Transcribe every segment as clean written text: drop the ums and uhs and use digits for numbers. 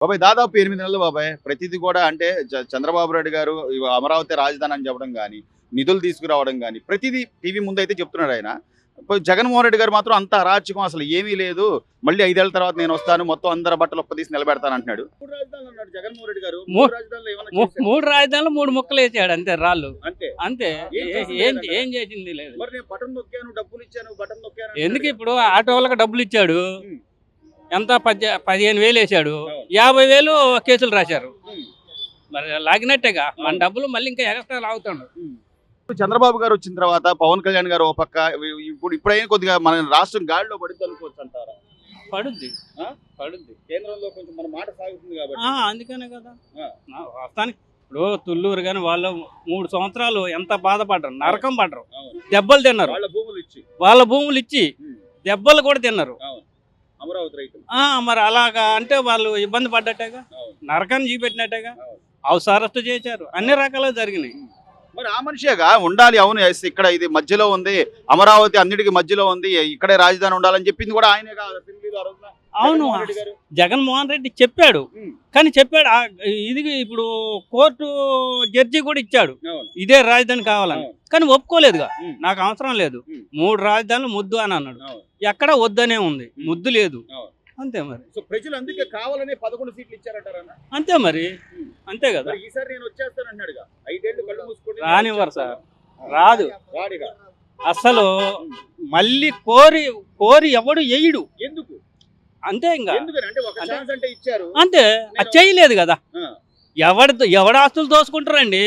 బాబాయ్ దాదాపు 8 నెలలు బాబాయ్. ప్రతిది కూడా అంటే చంద్రబాబు నాయుడు గారు అమరావతి రాజధాని అని చెప్పడం గాని, నిధులు తీసుకురావడం గాని, ప్రతిదీ టీవీ ముందైతే చెప్తున్నాడు ఆయన. జగన్మోహన్ రెడ్డి గారు మాత్రం అంత అరాచకం అసలు ఏమీ లేదు. మళ్ళీ 5 ఏళ్ల తర్వాత నేను వస్తాను. మొత్తం అందరి బట్టలు ఒప్పదీసి నిలబెడతాను అంటున్నాడు. 3 రాజధానులు అన్నాడు జగన్మోహన్ రెడ్డి గారు. 3 రాజధానులు ఏమన్నా చేశారా? 3 రాజధానులు 3 ముక్కలు వేసాడు అంతే రాళ్ళు అంతే. అంతే. ఏం చేసింది ఏం చేసింది లేదు. మరి నేను బటన్ నొక్కాను, డబ్బులు ఇచ్చాను, బటన్ నొక్కాను ఎందుకు ఇప్పుడు ఆటో వాళ్ళకి డబ్బులు ఇచ్చాడు, ఉమ్. ఎంత 15,000 వేసాడు, అవును. 50,000 కేసులు రాశారు. ఉమ్. మరి లాగినట్టేగా మన డబ్బులు మళ్ళీ ఇంకా ఎక్స్ట్రా లాగుతాడు. చంద్రబాబు గారు వచ్చిన తర్వాత పవన్ కళ్యాణ్ గారు ఒక పక్క ఇప్పుడైనా కొద్దిగా మన రాష్ట్రం గాడిలో పడితే అనుకోవచ్చు అంటారా? పడుద్ది ఆ? పడుద్ది. కేంద్రంలో కొంచెం మన మాట సాగుతుంది కాబట్టి. అందుకనే కదా ఆ. వస్తానికి ఇప్పుడు తుళ్ళూరు కానీ వాళ్ళు 3 సంవత్సరాలు ఎంత బాధపడ్డారు, నరకం పడ్డరు, అవును. దెబ్బలు తిన్నారు. వాళ్ళ భూములు ఇచ్చి దెబ్బలు కూడా తిన్నారు. అవును. అమరావతి రైతులు. మరి అలాగా అంటే వాళ్ళు ఇబ్బంది పడ్డట్టేగా, అవును. నరకాన్ని చూపెట్టినట్టేగా, అవును. అవసారస్తు చేశారు, అన్ని రకాలుగా జరిగినాయి. మరి ఆ మనిషిగా ఉండాలి. అవును, ఇక్కడ ఇది మధ్యలో ఉంది, అమరావతి అన్నిటికీ మధ్యలో ఉంది, ఇక్కడే రాజధాని ఉండాలని చెప్పింది కూడా ఆయనే కాదు. అవును, జగన్మోహన్ రెడ్డి చెప్పాడు. కానీ చెప్పాడు ఇది ఇప్పుడు కోర్టు జడ్జి కూడా ఇచ్చాడు ఇదే రాజధాని కావాలని. కానీ ఒప్పుకోలేదుగా, నాకు అవసరం లేదు, 3 రాజధానులు ముద్దు అని అన్నాడు. ఎక్కడ వద్దనే ఉంది, ముద్దు లేదు. అంతే మరి. సో ప్రజలు అందుకే కావాలనే 11 సీట్లు ఇచ్చారంటారా? అంతే మరి, అంతే కదా. ఈసారి నేను వచ్చేస్తాను అన్నాడుగా. 5 ఏళ్ళు కళ్ళు మూసుకొని రానివ్వరు సార్, రాదు రాడిగా. అసలు. మళ్ళీ కోరి ఎవడు ఎయ్యడు. ఎందుకు? అంతే. ఇంకా అంటే ఒక ఛాన్స్ అంటే ఇచ్చారు అంతే. అది చేయలేదు కదా. ఎవడ ఆస్తులు దోచుకుంటారండి,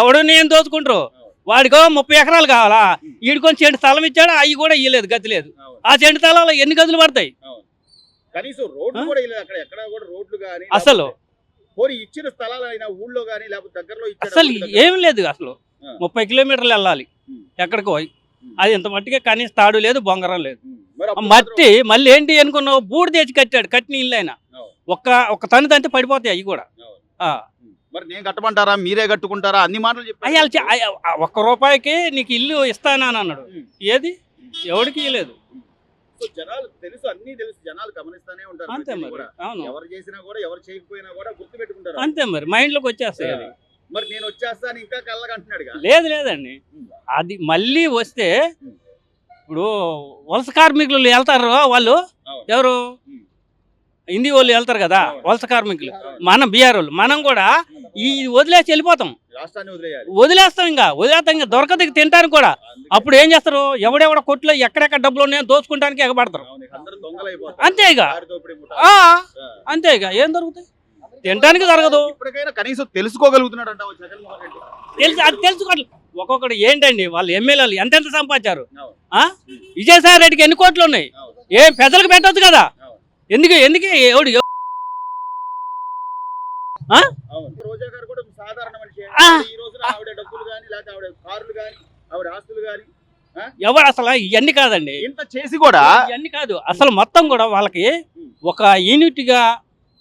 ఎవడు నేను దోచుకుంటారు. వాడికో 30 ఎకరాలు కావాలా, ఈడికొని 2 స్థలం ఇచ్చాడు, అవి కూడా ఇయ్యలేదు, గతి లేదు. ఆ 2 స్థలాలు ఎన్ని గదులు పడతాయి? కనీసం రోడ్లు కూడా ఇవ్వలేదు అక్కడ. ఎక్కడ కూడా రోడ్లు గానీ అసలు పోనీ ఇచ్చిన స్థలాలు అయినా ఊళ్ళో గానీ లేకపోతే దగ్గరలో అసలు ఏం లేదు. అసలు 30 కిలోమీటర్లు వెళ్ళాలి ఎక్కడికి పోయి. అది ఇంత మట్టిగా కనీసం తాడు లేదు, బొంగరం లేదు. మట్టి మళ్ళీ ఏంటి అనుకున్నావు, బూడి తెచ్చి కట్టాడు. కట్టిన ఇల్లు అయినా ఒక్క తను తంటే పడిపోతాయి అవి కూడా. మరి నేను కట్టమంటారా, మీరే కట్టుకుంటారా? అన్ని మాటలు చెప్పారు. 1 రూపాయికి నీకు ఇల్లు ఇస్తానా అని అన్నాడు. ఏది ఎవరికి ఇవ్వలేదు. జనాలు తెలుసు, అన్ని తెలుసు, జనాలు గమనిస్తానే ఉంటారు. అంతే మరి. అవును, ఎవరు చేసినా కూడా ఎవరు చేయకపోయినా కూడా గుర్తు పెట్టుకుంటారు. అంతే మరి, మైండ్ లోకి వచ్చేస్తాయి అది. మరి నేను వచ్చేస్తాను ఇంకా కళ్ళగంటున్నాడు. లేదండి, అది మళ్ళీ వస్తే ఇప్పుడు వలస కార్మికులు వెళ్తారు. వాళ్ళు ఎవరు, హిందీ వాళ్ళు వెళ్తారు కదా వలస కార్మికులు. మన బీఆర్ వాళ్ళు, మనం కూడా ఈ వదిలేసి వెళ్ళిపోతాం, వదిలేస్తాం. ఇంకా దొరకదు తింటానికి కూడా. అప్పుడు ఏం చేస్తారు, ఎవడెవడ కొట్లో ఎక్కడెక్కడ డబ్బులు ఉన్నాయో దోచుకుంటానికి ఎగబడతారు. అంతే ఇక, అంతే ఇక. ఏం దొరుకుతాయి? తినడానికి దొరకదు. కనీసం తెలుసుకోగలుగుతున్నాడు. అది తెలుసుకోవాలి. ఒక్కొక్కటి ఏంటండి, వాళ్ళు ఎమ్మెల్యేలు ఎంతెంత సంపాదించారు. విజయసాయి రెడ్డికి ఎన్ని కోట్లు ఉన్నాయి? ఏం పెద్దలకు పెట్టొచ్చు కదా. ఎందుకు ఎవడు రోజా గారు కూడా సాధారణ మనిషి. ఈ రోజున ఆవిడ డబ్బులు గానీ లేకపోతే ఆవిడ కార్లు గానీ ఆవిడ ఆస్తులు గానీ ఎవరు అసలు ఇవన్నీ కాదండి. ఇంత చేసి కూడా ఇవన్నీ కాదు అసలు. మొత్తం కూడా వాళ్ళకి ఒక యూనిట్ గా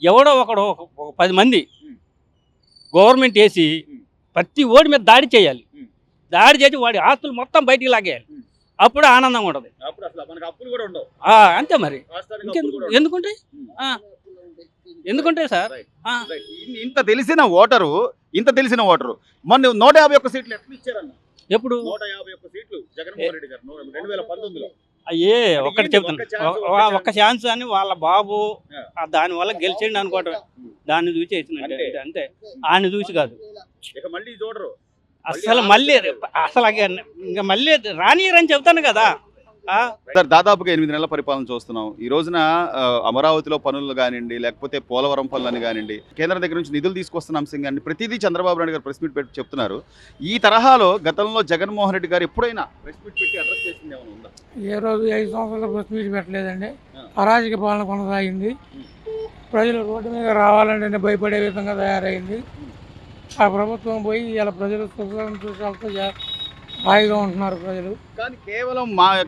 ఎవడో ఒకడు 10 మంది గవర్నమెంట్ వేసి ప్రతి ఓడి మీద దాడి చేయాలి. దాడి చేసి వాడి ఆస్తులు మొత్తం బయటికి లాగేయాలి. అప్పుడు ఆనందంగా ఉంటది. అంతే మరి. ఎందుకుంటాయి సార్? ఇంత తెలిసిన ఓటరు మొన్న 151 సీట్లు ఎట్లా ఇచ్చారన్న? ఎప్పుడు 151 సీట్లు జగన్మోహన్ రెడ్డి గారు 2019లో. అయ్యే ఒక్కటి చెప్తాను, ఒక్క ఛాన్స్ అని వాళ్ళ బాబు దాని వల్ల గెలిచిండు అనుకోవటం. దాన్ని చూసి వేసినట్టు అంతే, ఆయన చూసి కాదు. ఇక మళ్ళీ చూడరు అసలు. ఇంకా మళ్ళీ రానియరని చెప్తాను కదా. దాదాపుగా 8 నెలల పరిపాలన చూస్తున్నాం. ఈ రోజున అమరావతిలో పనులు కానివ్వండి, లేకపోతే పోలవరం పనులని కానివ్వండి, కేంద్రం దగ్గర నుంచి నిధులు తీసుకొస్తున్న అంశం కానీ ప్రతిదీ చంద్రబాబు నాయుడు గారు ప్రెస్ మీట్ పెట్టి చెప్తున్నారు. ఈ తరహాలో గతంలో జగన్మోహన్ రెడ్డి గారు ఎప్పుడైనా ప్రెస్ మీట్ పెట్టి అడ్రస్ చేసింది ఏమైనా ఉందా? ఏ రోజు 5 సంవత్సరాలు ప్రెస్ మీట్ పెట్టలేదండి. అరాజక పాలన కొనసాగింది. ప్రజలు రోడ్డు మీద రావాలంటే భయపడే విధంగా తయారైంది. ఆ ప్రభుత్వం పోయి ఇలా ప్రజలు సుఖాలతో హాయిగా ఉంటున్నారు ప్రజలు. కానీ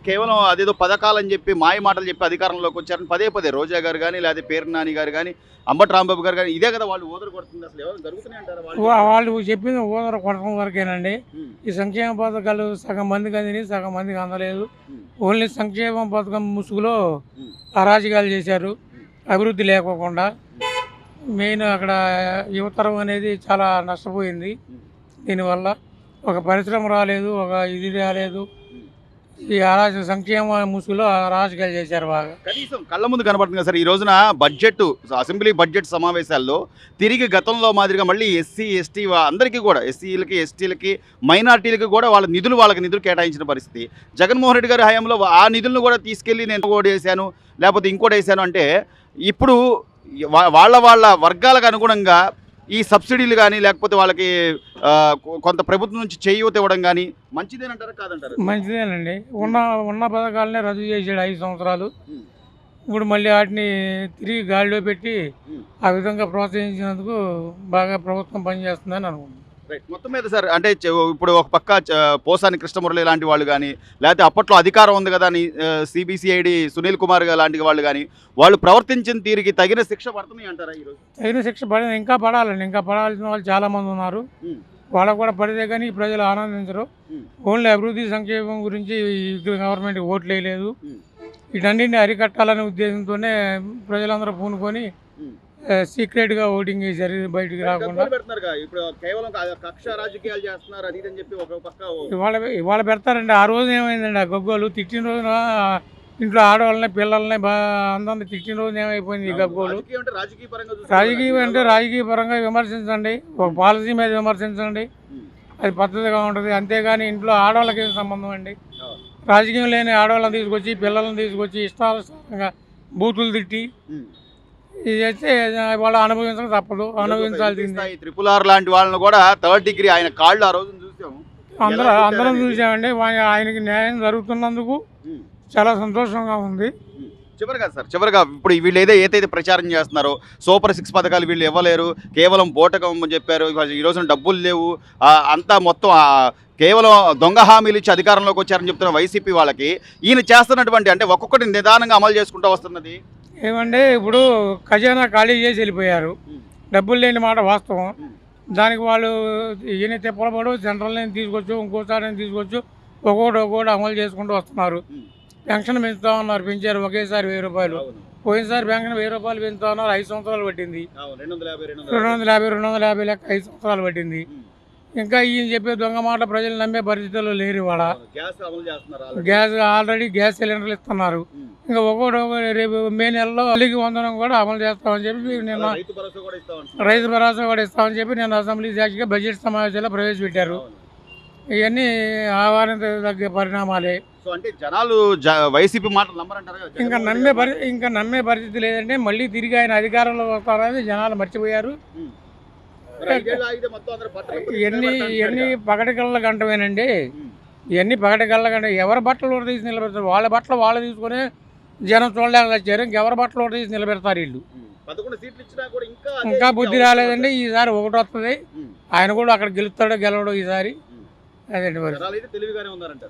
కేవలం అదేదో పథకాలని చెప్పి మాయ మాటలు చెప్పి అధికారంలోకి వచ్చారని పదే రోజా గారు కానీ లేదా పేరు నాని గారు కానీ అంబటి రాంబాబు గారు కానీ ఇదే కదా వాళ్ళు ఊదర కొడుతుంది. అసలు ఎవరు జరుగుతున్నాయి అంటారు? వాళ్ళు చెప్పింది ఊదర కొట్టడం వరకేనండి. ఈ సంక్షేమ పథకాలు సగం మందికి అందిని, సగం మందికి అందలేదు. ఓన్లీ సంక్షేమ పథకం ముసుగులో అరాజకాలు చేశారు, అభివృద్ధి లేకోకుండా. మెయిన్ అక్కడ యువతరం అనేది చాలా నష్టపోయింది. దీనివల్ల ఒక పరిశ్రమ రాలేదు, ఒక ఇది రాలేదు. ఈ సంక్షేమ ముసుగులో అరాచకాలు చేశారు బాగా. కనీసం కళ్ళ ముందు కనబడుతుంది కదా సార్. ఈ రోజున బడ్జెట్ అసెంబ్లీ బడ్జెట్ సమావేశాల్లో తిరిగి గతంలో మాదిరిగా మళ్ళీ ఎస్సీ ఎస్టీ అందరికీ కూడా ఎస్సీలకి ఎస్టీలకి మైనార్టీలకి కూడా వాళ్ళకి నిధులు కేటాయించిన పరిస్థితి. జగన్మోహన్ రెడ్డి గారి హయాంలో ఆ నిధులను కూడా తీసుకెళ్ళి నేను ఒకటి వేసాను లేకపోతే ఇంకోటి వేసాను అంటే ఇప్పుడు వాళ్ళ వర్గాలకు అనుగుణంగా ఈ సబ్సిడీలు కానీ లేకపోతే వాళ్ళకి కొంత ప్రభుత్వం నుంచి చేయూత ఇవ్వడం కానీ మంచిదేనంటారా కాదంటారా? మంచిదేనండి. ఉన్న పథకాలనే రద్దు చేసాడు 5 సంవత్సరాలు. ఇప్పుడు మళ్ళీ వాటిని తిరిగి గాలిలో పెట్టి ఆ విధంగా ప్రోత్సహించినందుకు బాగా ప్రభుత్వం పనిచేస్తుందని అనుకుంటున్నాను. రైట్. మొత్తం మీద సార్ అంటే ఇప్పుడు ఒక పక్క పోసాని కృష్ణమురళి లాంటి వాళ్ళు కానీ లేకపోతే అప్పట్లో అధికారం ఉంది కదా అని సిబిసిఐడి సునీల్ కుమార్ లాంటి వాళ్ళు కానీ వాళ్ళు ప్రవర్తించిన తీరికి తగిన శిక్ష పడుతున్నాయి అంటారా ఈరోజు? తగిన శిక్ష ఇంకా పడాలండి. ఇంకా పడాల్సిన వాళ్ళు చాలామంది ఉన్నారు. వాళ్ళకు కూడా పడితే కానీ ప్రజలు ఆనందించరు. ఓన్లీ అభివృద్ధి సంక్షేమం గురించి గవర్నమెంట్ ఓట్లు వేయలేదు. వీటన్నింటినీ అరికట్టాలనే ఉద్దేశంతోనే ప్రజలందరూ పూనుకొని సీక్రెట్గా ఓటింగ్ చేశారు, బయటికి రాకుండా. ఇవాళ పెడతారండి. ఆ రోజు ఏమైందండి, ఆ గగ్గోలు తిట్టిన రోజున ఇంట్లో ఆడవాళ్ళని పిల్లల్ని అందరిని తిట్టిన రోజున ఏమైపోయింది ఈ గగ్గోలు. రాజకీయం అంటే రాజకీయ పరంగా విమర్శించండి, ఒక పాలసీ మీద విమర్శించండి, అది పద్ధతిగా ఉంటుంది. అంతేగాని ఇంట్లో ఆడవాళ్ళకి ఏం సంబంధం అండి? రాజకీయం లేని ఆడవాళ్ళని తీసుకొచ్చి పిల్లల్ని తీసుకొచ్చి ఇష్టానుసారంగా బూతులు తిట్టి ఇది చేస్తే వాళ్ళు అనుభవించడం తప్పదు, అనుభవించాల్సింది. త్రిపులార్ లాంటి వాళ్ళని కూడా 3rd డిగ్రీ ఆయన కాళ్ళు ఆ రోజు చూసాము, అందరం చూసామండి. ఆయనకి న్యాయం జరుగుతున్నందుకు చాలా సంతోషంగా ఉంది. చివరిగా ఇప్పుడు వీళ్ళు ఏదైతే ప్రచారం చేస్తున్నారో సూపర్ 6 పథకాలు వీళ్ళు ఇవ్వలేరు, కేవలం బోటకం చెప్పారు, ఈ రోజున డబ్బులు లేవు, అంతా మొత్తం కేవలం దొంగ హామీలు ఇచ్చి అధికారంలోకి వచ్చారని చెప్తున్న వైసీపీ వాళ్ళకి ఈయన చేస్తున్నటువంటి అంటే ఒక్కొక్కటి నిదానంగా అమలు చేసుకుంటూ వస్తున్నది ఏమంటే ఇప్పుడు ఖజానా ఖాళీ చేసి వెళ్ళిపోయారు. డబ్బులు లేని మాట వాస్తవం. దానికి వాళ్ళు ఈయన తిప్పలబడు సెంట్రల్ నేను తీసుకొచ్చు, ఇంకోసారి నేను తీసుకొచ్చు, ఒక్కొక్కటి అమలు చేసుకుంటూ వస్తున్నారు. పెన్షన్ పెంచుతా ఉన్నారు, పెంచారు ఒకేసారి 1000 రూపాయలు. పోయినసారి పెన్షన్ 1000 రూపాయలు పెంచుతా ఉన్నారు, 5 సంవత్సరాలు పట్టింది. 250 లెక్క 5 సంవత్సరాలు పట్టింది. ఇంకా ఈయన చెప్పే దొంగ మాట ప్రజలు నమ్మే పరిస్థితుల్లో లేరు. ఇవాళ గ్యాస్ ఆల్రెడీ గ్యాస్ సిలిండర్లు ఇస్తున్నారు. ఇంకా ఒక్కొక్కటి రేపు మే నెలలో తల్లికి వందనం కూడా అమలు చేస్తామని చెప్పి నిన్న రైతు భరోసా కూడా ఇస్తామని చెప్పి నిన్న అసెంబ్లీ సాక్షిగా బడ్జెట్ సమావేశాల్లో ప్రవేశపెట్టారు. ఇవన్నీ ఆహ్వానించదగ్గ పరిణామాలే. అంటే జనాలు వైసీపీ మాటలు ఇంకా నమ్మే పరిస్థితి లేదంటే మళ్ళీ తిరిగి ఆయన అధికారంలో వస్తారని జనాలు మర్చిపోయారు. ఇవన్నీ పగటికళ్ళ గంటమేనండి. ఇవన్నీ పగటికళ్ళ గంట. ఎవరి బట్టలు తీసి నిలబెడతారు? వాళ్ళ బట్టలు వాళ్ళు తీసుకుని జనం చూడలేక వచ్చారు. ఇంకెవరి బట్టలు తీసి నిలబెడతారు వీళ్ళు. ఇంకా బుద్ధి రాలేదండి. ఈసారి ఒకటి వస్తుంది. ఆయన కూడా అక్కడ గెలవడు ఈసారి. అదండి మరి.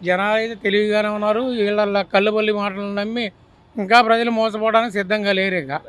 జనాలు అయితే తెలివిగానే ఉన్నారు. వీళ్ళ కళ్ళబొల్లి మాటలు నమ్మి ఇంకా ప్రజలు మోసపోవడానికి సిద్ధంగా లేరు. ఇంకా